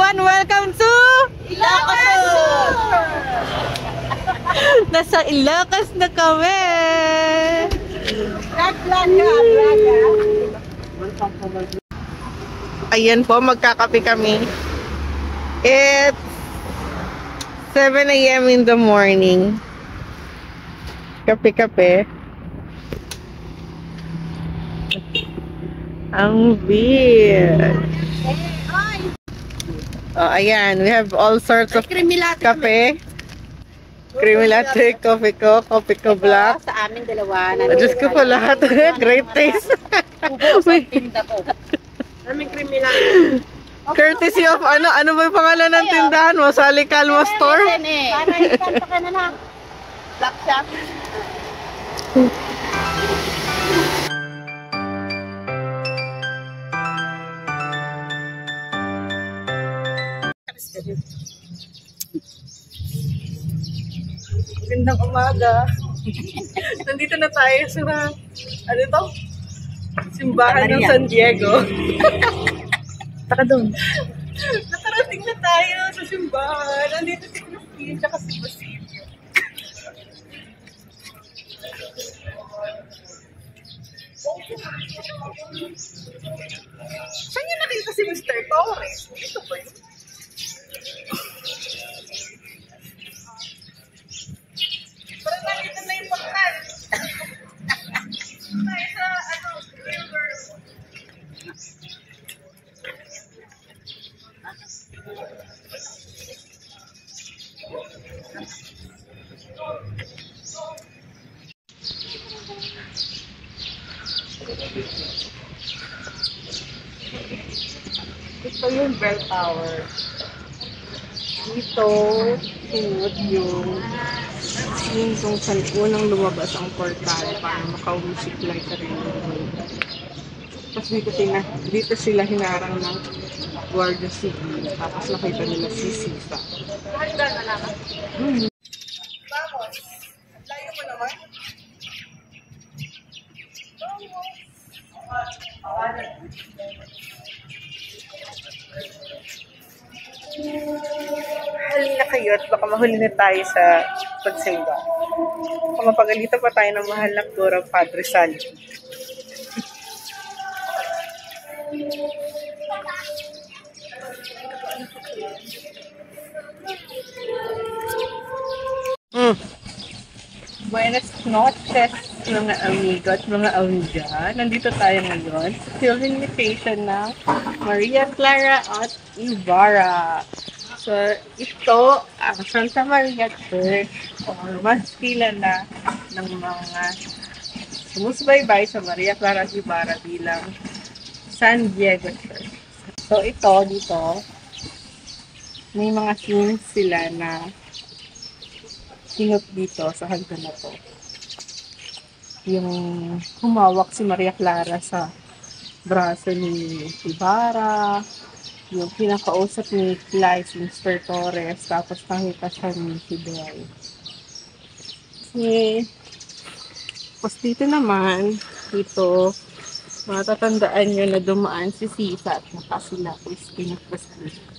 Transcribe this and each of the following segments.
everyone! Welcome to Ilocos! Nasa Ilocos na kami! Ayan po, magkakape kami. It's 7 AM in the morning. Kape-kape. Ang weird. Oh, ayan. We have all sorts of kape. Creamy latte, coffee ko black. Sa amin dalawa. Diyos ko po lahat. Great taste. Aming creamy latte. Courtesy of ano ba yung pangalan ng tindahan mo? Sally Calma Store? Para ikan ka na lang. Black shop. Magandang umaga. Nandito na tayo sa, ano to? Simbahan ng San Diego. Taka doon. Nakarating na tayo sa simbahan. Nandito si Christine, tsaka si Basilio. Saan niya nakita si Mr. Torres? Ito ba yun? Parang nakita na yung pagkal. Tayo sa, river. Ito yung bell tower. Dito, sunod yung kung saan unang lumabas ang portal para makauwi si Clyde sa rin. Tapos dito sila hinarang ng Guardia Civil. Tapos nakita nila si Sifa. Handa na lang. Tapos, layo mo naman. Halina kayo at baka mahuli na tayo sa pagsimba. Baka mapagalitan pa tayo ng mahal na Dora Padre Salvi. Buenas noches mga amigo at mga amiga. Nandito tayo ngayon sa field invitation ng Maria Clara at Ibarra. So, ito ang Santa Maria Church or mas kilala ng mga sumusubaybay sa Maria Clara at Ibarra bilang San Diego Church. So, ito dito may mga scenes sila na sinot dito sa hagdan na to. Yung humawak si Maria Clara sa braso ni Ibarra, yung pinakausap ni Clyde, si Mr. Torres, tapos nakita siya ni Fidel. Tapos dito naman, dito, matatandaan nyo na dumaan si Sisa at nakasila Christine at Basilio.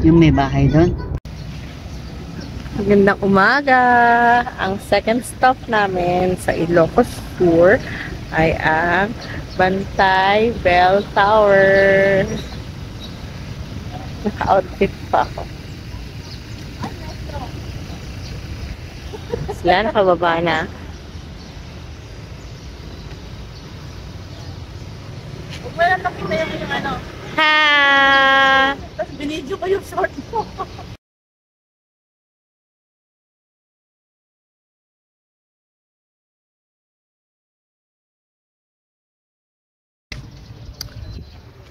Yung may bahay doon. Magandang umaga! Ang second stop namin sa Ilocos Sur ay ang Bantay Bell Tower. Naka-outfit pa ako. Sila nakababa na. Huwag mo lang nakita yung ano. Ha! Tapos binidyo ko yung short mo.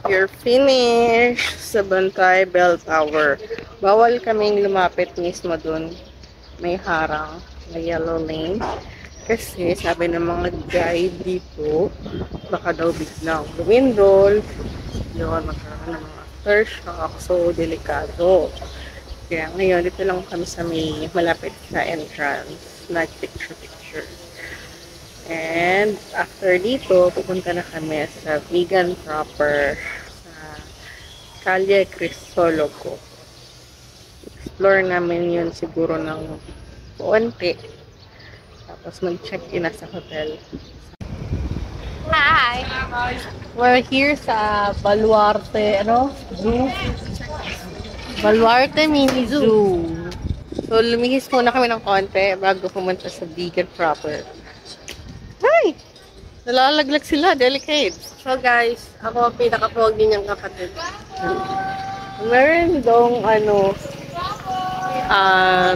You're finished sa Bantay Bell Tower. Bawal kaming lumapit mismo dun. May harang na yellow lane. Kasi sabi ng mga guide dito, baka daw biglang lumindol. Yun, magkaroon ng mga aftershock. So, delikado. Kaya ngayon, dito lang kami sa may malapit sa entrance. Nag-picture-picture. And after dito, pupunta na kami sa Vegan Proper sa Calle Cristologo. Explore namin yun siguro ng konti. Tapos mag-check-in na sa hotel. Hi! We're here sa Baluarte, Zoo? Baluarte Mini Zoo. So, lumihis muna kami ng konti bago pumunta sa Vegan Proper. Hi! Nalalaglag sila, delicate. So guys, ako ang pinaka-pogi niyang kapatid. Meron dong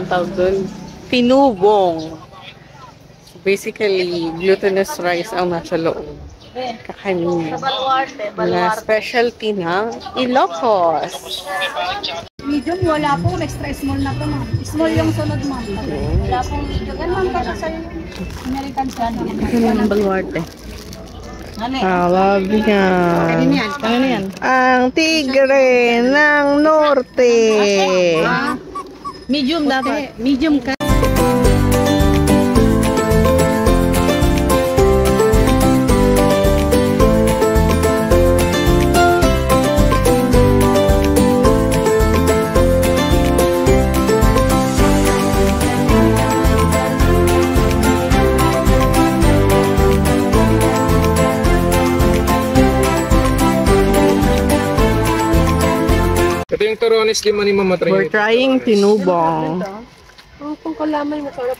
tawag dun, tinubong. Basically, glutinous rice ang nasa loob. Kakanin. Sa Baluarte, Na specialty ng Ilocos. Medium, wala po. Extra small na po, ma'am. Small yung sunod, ma'am. Wala pong medium. Yan, ma'am, kasi sa'yo. American standard. Ano ng Baluarte? Ano eh? Love yan. Ano yan? Ang tigre ng norte. Medium dapat. Medium ka. Ito yung Torones Lima ni Mama Tray. We're trying tinubong. Oh, kung kalamay mo, sarap.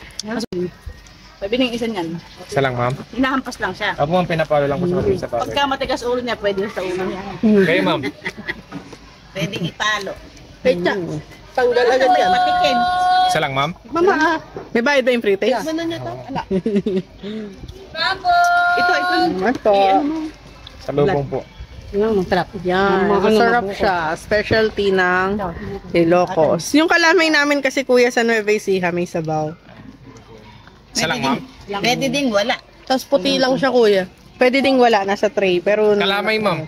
Sabi ng isa niyan. Isa lang, ma'am. Hinahampas lang siya. Ako ang pinapalo lang ko sa kapit sa palo. Pagka matigas ulo niya, pwede sa ulo niya. Kayo, ma'am. Pwedeng ipalo. Pecha. Tanggal agad yan. Patikin. Isa lang, ma'am. Mama, may bayad ba yung pre-taste? Ano niya to? Ala. Ito. Ito. Sa lubong po. Yan. Masarap siya. Specialty ng Ilocos. Yung kalamay namin kasi kuya sa Nueva Ecija may sabaw. Isa lang, ma'am. Pwede din wala. Tapos puti lang siya kuya. Pwede ding wala, nasa tray. Pero Kalamay, ma'am.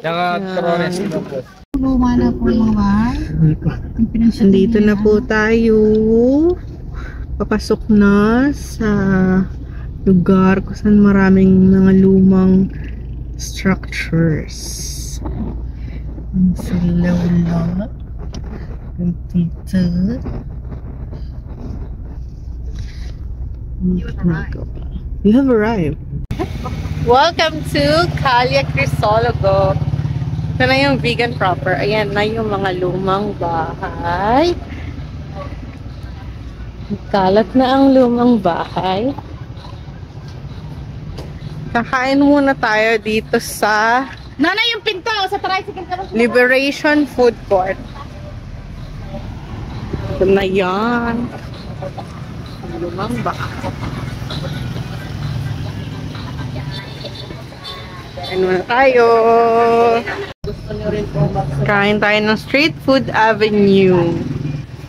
Yung Torones Lima po. Luma na po mga. Nandito na po tayo. Papasok na sa lugar kung saan maraming mga lumang structures. Ang silawla. Ang tita. You have arrived. Welcome to Calle Cristologo. Ito na yung Vegan Proper. Ayan na yung mga lumang bahay. Kalat na ang lumang bahay. Kakain muna tayo dito sa Nanay, yung pinto sa tricycle ka rin. Liberation Food Court. Ito na yan. Lumang bahay. Kain muna tayo. Kain tayo ng Street Food Avenue.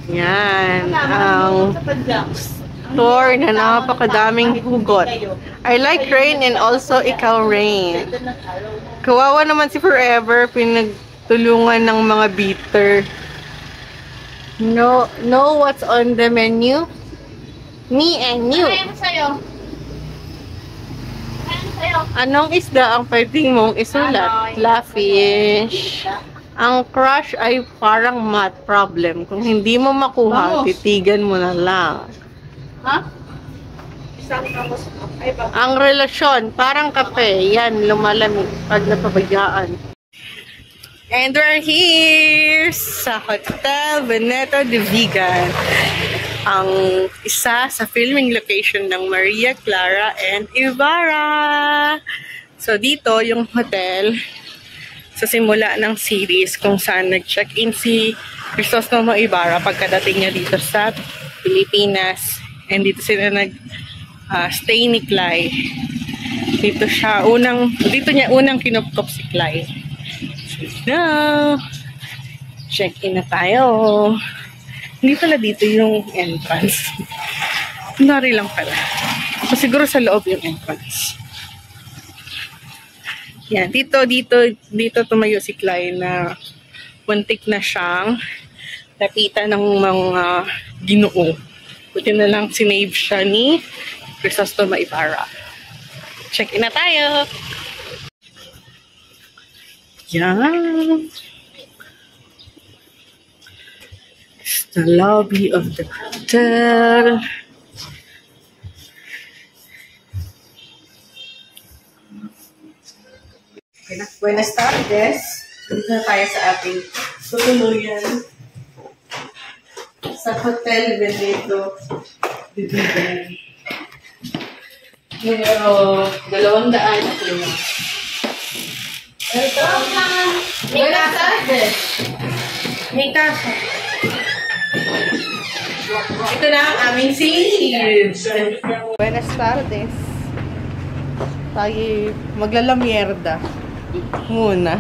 Yan. Ang store na napakadaming hugot. I like Rain and also ikaw Rain. Kawawa naman si Forever. Pinagtulungan ng mga beater. Know what's on the menu? Me and you. Ano sa'yo? Ano sa'yo? Anong isda ang pwedeng mong isulat? Ano? Lafish. Ang crush ay parang math problem. Kung hindi mo makuha, titigan mo na lang. Ha? Ang relasyon, parang kape. Yan, lumalamig pag napabayaan. And we're here sa Hotel Veneto de Vigan. Ang isa sa filming location ng Maria Clara and Ibarra. So dito yung hotel sa simula ng series kung saan nag-check-in si Crisostomo Ibarra pagkadating niya dito sa Pilipinas. And dito sila stay ni Clay. Dito niya unang kinupkop si Clay. Now, check-in na tayo. Hindi pala dito yung entrance. Nari lang pala. So, siguro sa loob yung entrance. Yan, dito tumayo si Clay na muntik na siyang napitan ng mga Ginoo. Buti na lang sinave siya ni Crisostomo Ibarra. Check-in na tayo. Yan. It's the lobby of the hotel. Buenas tardes. Dito na tayo sa ating tutuluyan sa Hotel Veneto de Vigan. Numero 205. Buenas tardes. May kaso. Ito na ang aming seats. Buenas tardes. Tayo maglalamierda muna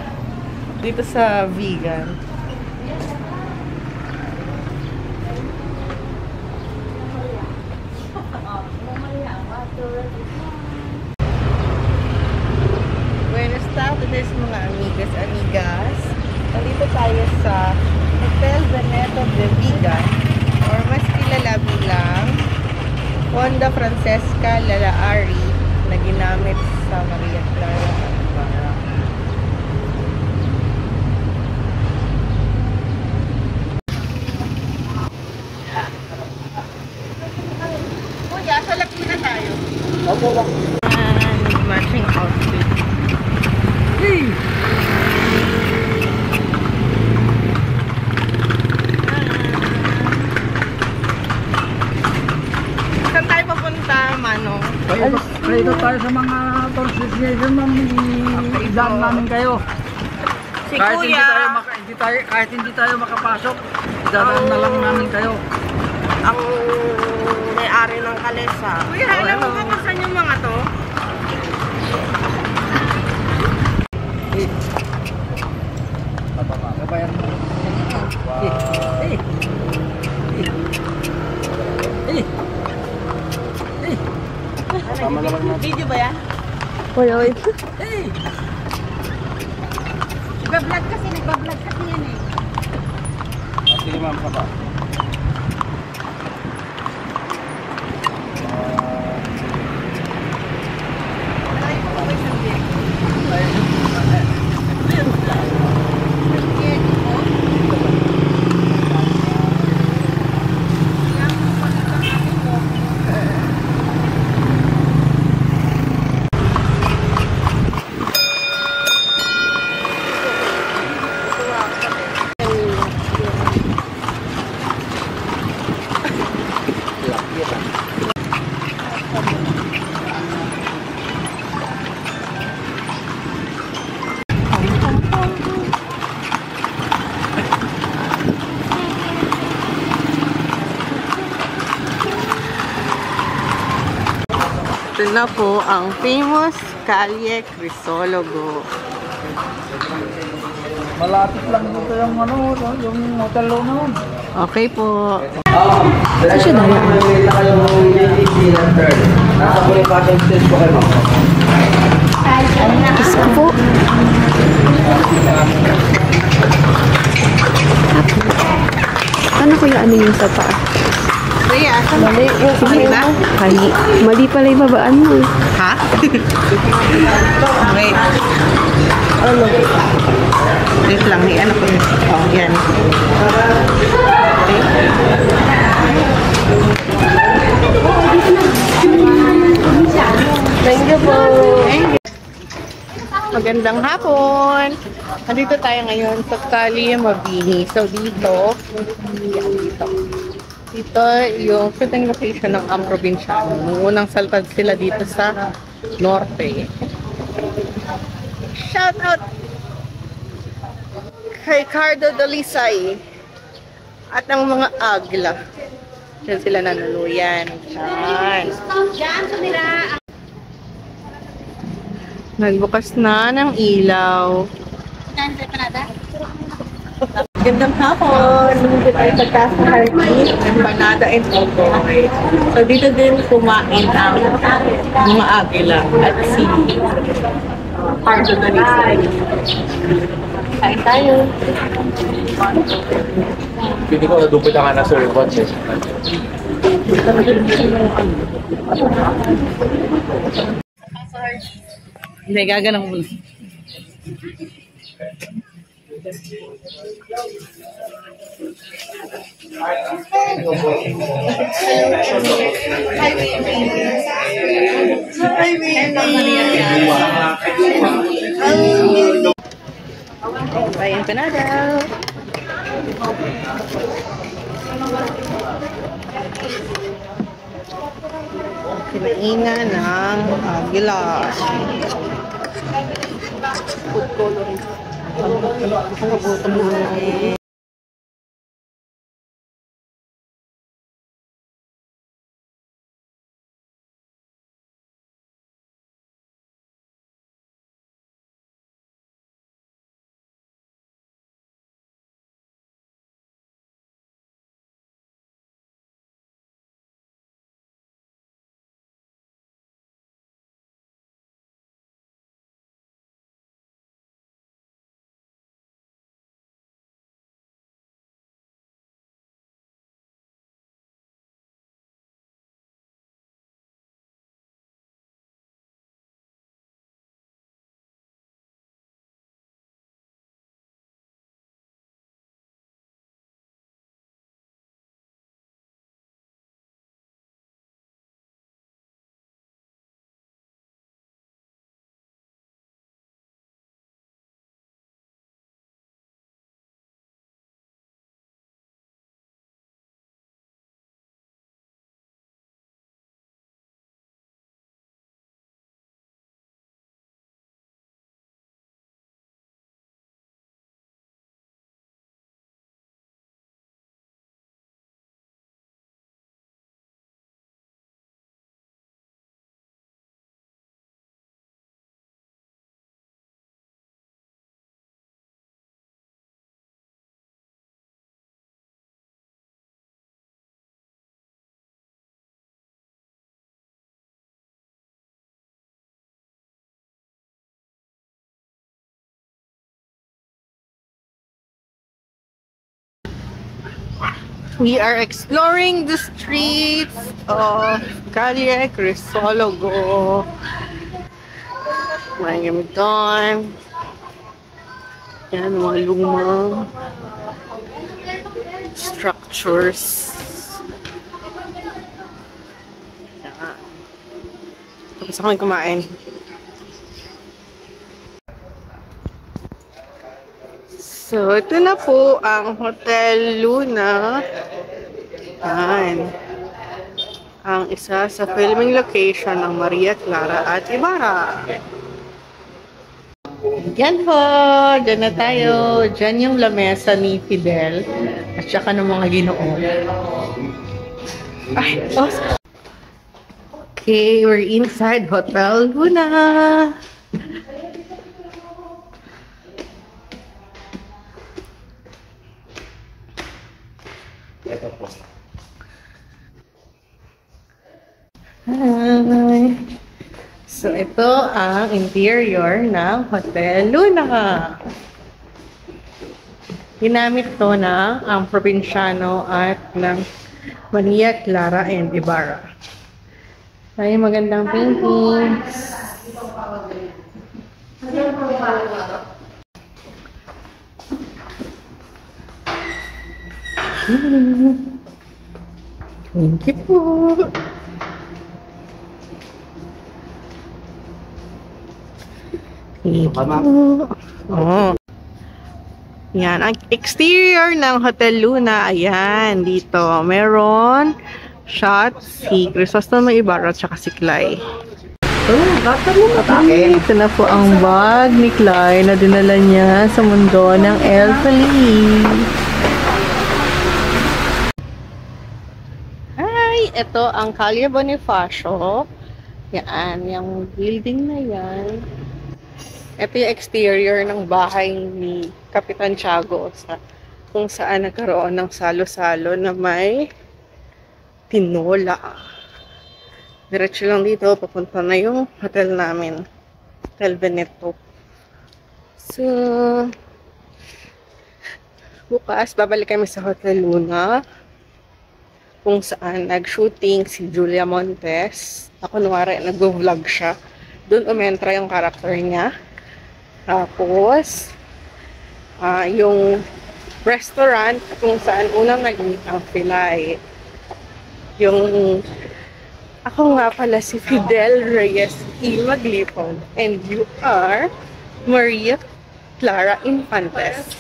dito sa Vigan. Buenas tardes mga amigas. Nandito tayo sa Hotel Veneto de Vigan or mas kilala bilang Fonda Francesca Lalaari na ginamit sa Maria Clara at Ibarra. Kuya, salak muna tayo. Opo lang. Matching outfit. Saan tayo papunta, Manong? Kayo tayo sa mga tour association, ma'am. I-exam namin kayo. Si Kuya. Kahit hindi tayo makapasok, idadaan na lang namin kayo. Ang may-ari ng Kalesa. Kuya, alam mo kung saan yung mga to? Kabayan mo. Video ba yan? Oy. Hey! Nagbablog kasi yan eh. Sige ma'am, kaba. Ito na po ang famous Calle Crisologo. Malapit lang dito yung yung hotel naman. Okay po. Kasi daya. Nasa Bonifacio Stage po kayo. Isa po. Ano kuya ano yung sa paa? Kuya, asan Mali. Sige ba? Mali pala yung babaan mo. Ha? Wait. Ano? Wait lang, ano ko yun? Oh, yan. Thank you po. Magandang hapon. Nandito tayo ngayon sa Calle Mabini. So dito yung shooting location ng Ang Probinsyano. Nung unang salpag sila dito sa Norte. Shout out kay Cardo Dalisay at ang mga agla. Diyan sila nanuluyan. Diyan. Nagbukas na ng ilaw. Gandang hapon. Nandito tayo sa Casa Hardy, Empanada and Ogoy. So dito din kumain ang mga agila at si Cardo Dalisay. Kain tayo. Pili ko nadupit ang na sir. Hindi, gaganang muna. Hi, baby! Bye, empanada! Kinainan ng agila. Food coloring. Nakabuto mo na. We are exploring the streets of Calle Crisologo. May gamit doon. Yan, mga lumang structures. Yan. Tapos ako kumain. So, ito na po ang Hotel Luna. Yan. Ang isa sa filming location ng Maria Clara at Ibarra. Yan po. Diyan na tayo. Diyan yung lamesa ni Fidel at saka ng mga Ginoo. Ay, oh. Okay, we're inside Hotel Luna. Hi. So, ito ang interior ng Hotel Luna. Ginamit to na ang probinsyano at ng Maria Clara and Ibarra. Ay, magandang paintings. Thank you po. Thank you po. Oh. Yan, ang exterior ng Hotel Luna. Ayan, dito. Meron shot si Crisostomo Ibarra at saka si Clay. Ito na po ang bag ni Clay na dinala niya sa mundo ng Elfely. Hi! Ito ang Calle Bonifacio. Yan, yung building na yan. Ito yung exterior ng bahay ni Kapitan Tiago kung saan nagkaroon ng salo-salo na may tinola. Diretso lang dito, papunta na yung hotel namin. Hotel Veneto. So, bukas, babalik kami sa Hotel Luna kung saan nag-shooting si Julia Montes. Ako nuwari, nag-vlog siya. Doon umentra yung karakter niya. Tapos, yung restaurant kung saan unang nag-meet ang Pilay. Yung, ako nga pala si Fidel Reyes E. Maglipon. And you are Maria Clara Infantes.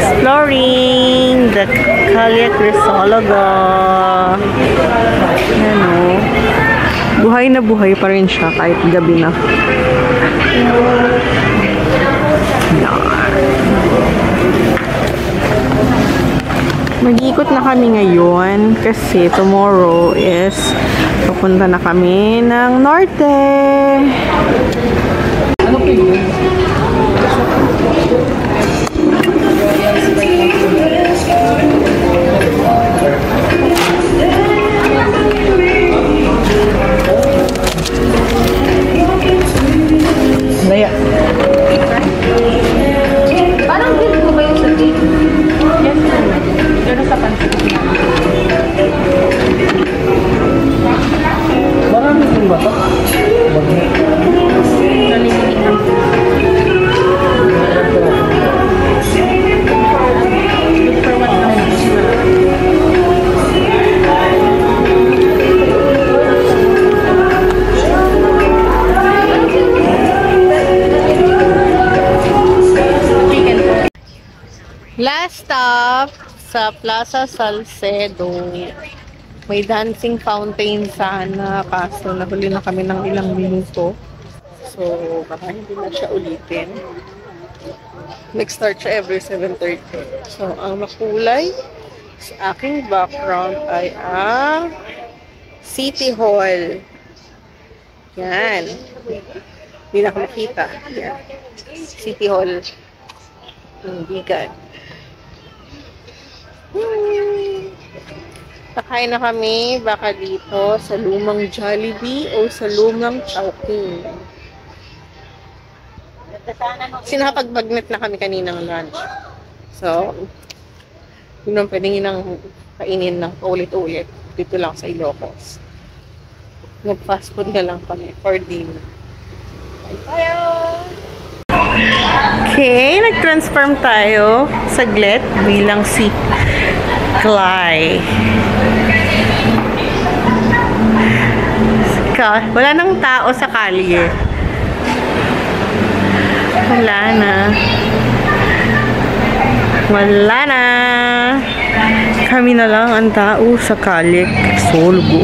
Exploring the Calle Crisologo. Ano? Buhay na buhay pa rin siya kahit gabi na. Mag-iikot na kami ngayon kasi tomorrow is pupunta na kami ng Norte. Ano po yun? Laya. Parang din po ba yung sa team? Yes, pero sa pansin. Marami din ba ito? Last stop sa Plaza Salcedo. May dancing fountain sana kaso nahuli na kami ng ilang minuto. So, baka hindi na siya ulitin. Nag-start siya every 7:30. So, ang makulay sa aking background ay ang City Hall. Yan. Hindi na ako makita. Yan. City Hall. Bigan. Kakain na kami baka dito sa lumang Jollibee o sa lumang Chowking. Sinakapag-bagnet na kami kaninang lunch. So, yun ang pwedeng inang kainin ng ulit-ulit dito lang sa Ilocos. Nag-fast food na lang kami for dinner. Okay, nag-transform tayo saglit bilang si Clay. Wala nang tao sa kalye. Wala na. Wala na. Kami na lang ang tao sa kalye. Solgo.